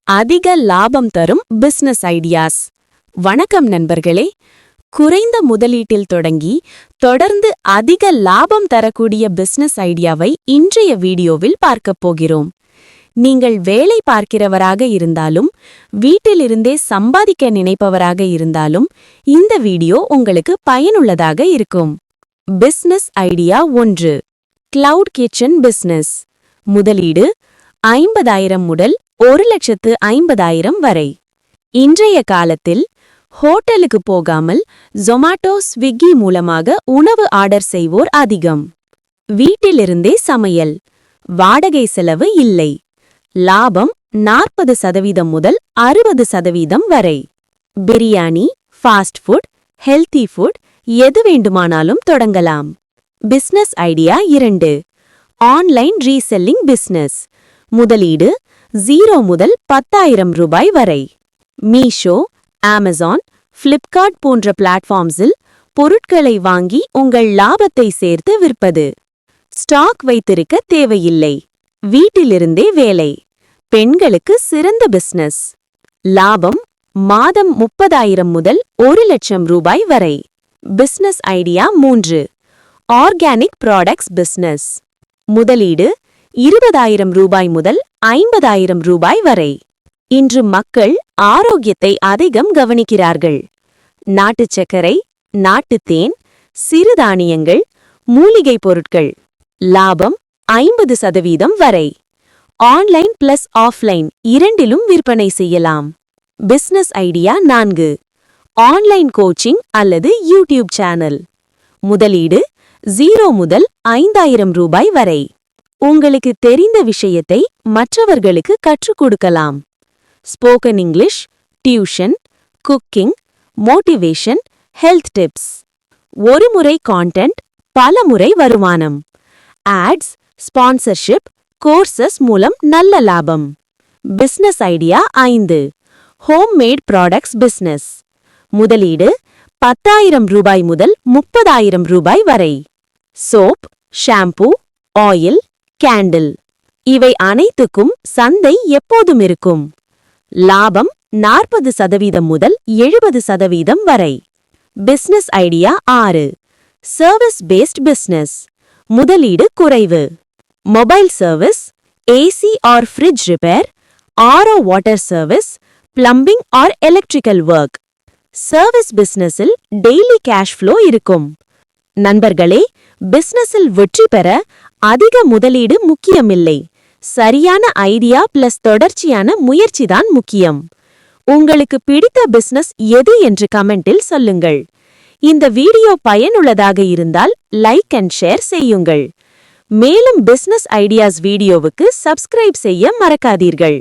அதிக லாபம் தரும் பிசினஸ் ஐடியாஸ். வணக்கம் நண்பர்களே. குறைந்த முதலீட்டில் தொடங்கி தொடர்ந்து அதிக லாபம் தரக்கூடிய பிசினஸ் ஐடியாவை இன்றைய வீடியோவில் பார்க்கப் போகிறோம். நீங்கள் வேலை பார்க்கிறவராக இருந்தாலும் வீட்டிலிருந்தே சம்பாதிக்க நினைப்பவராக இருந்தாலும் இந்த வீடியோ உங்களுக்கு பயனுள்ளதாக இருக்கும். Business idea 1. Cloud kitchen business. முதலீடு 50,000 முதல் 1,50,000 வரை. இன்றைய காலத்தில் ஹோட்டலுக்கு போகாமல் ஜொமாட்டோ, ஸ்விக்கி மூலமாக உணவு ஆர்டர் செய்வோர் அதிகம். வீட்டிலிருந்தே சமையல், வாடகை செலவு இல்லை. லாபம் 40% முதல் 60% வரை. Biryani, fast food, healthy food எது வேண்டுமானாலும் தொடங்கலாம். Business idea 2. Online reselling business. முதலீடு 0 முதல் 10,000 ரூபாய் வரை. மீஷோ, அமேசான், ஃப்ளிப்கார்ட் போன்ற பிளாட்ஃபார்ம்ஸில் பொருட்களை வாங்கி உங்கள் லாபத்தை சேர்த்து விற்பது. ஸ்டாக் வைத்திருக்க தேவையில்லை. வீட்டிலிருந்தே வேலை. பெண்களுக்கு சிறந்த பிசினஸ். லாபம் மாதம் 30,000 முதல் 1,00,000 ரூபாய் வரை. Business idea 3. Organic products business. முதலீடு 20,000 ரூபாய் முதல் 50,000 ரூபாய் வரை. இன்று மக்கள் ஆரோக்கியத்தை அதிகம் கவனிக்கிறார்கள். நாட்டுச் சர்க்கரை, நாட்டுத் தேன், சிறுதானியங்கள், மூலிகைப் பொருட்கள். லாபம் 50% வரை. ஆன்லைன் பிளஸ் ஆஃப்லைன் இரண்டிலும் விற்பனை செய்யலாம். Business idea 4. ஆன்லைன் கோச்சிங் அல்லது யூடியூப் சேனல். முதலீடு 0 முதல் 5,000 ரூபாய் வரை. உங்களுக்கு தெரிந்த விஷயத்தை மற்றவர்களுக்கு கற்றுக் கொடுக்கலாம். Spoken English, tuition, cooking, motivation, health tips. ஒரு முறை கான்டென்ட், பல முறை வருமானம். ஆட்ஸ், ஸ்பான்சர்ஷிப், கோர்சஸ் மூலம் நல்ல லாபம். Business idea 5. Homemade products business. முதலீடு 10,000 ரூபாய் முதல் 30,000 ரூபாய் வரை. சோப், ஷாம்பூ, ஆயில், கேண்டில் இவை அனைத்துக்கும் சந்தை எப்போதும் இருக்கும். லாபம் 40% முதல் 70% வரை. Business idea 6. Service based business. முதலீடு குறைவு. Mobile service, AC or fridge repair, RO water service, plumbing or electrical work. Service பிசினஸில் டெய்லி கேஷ் ஃப்ளோ இருக்கும். நண்பர்களே, பிசினஸில் வெற்றி பெற அதிக முதலீடு முக்கியமில்லை. சரியான ஐடியா பிளஸ் தொடர்ச்சியான முயற்சிதான் முக்கியம். உங்களுக்கு பிடித்த பிசினஸ் எது என்று கமெண்டில் சொல்லுங்கள். இந்த வீடியோ பயனுள்ளதாக இருந்தால் லைக் அண்ட் ஷேர் செய்யுங்கள். மேலும் பிசினஸ் ஐடியாஸ் வீடியோவுக்கு சப்ஸ்கிரைப் செய்ய மறக்காதீர்கள்.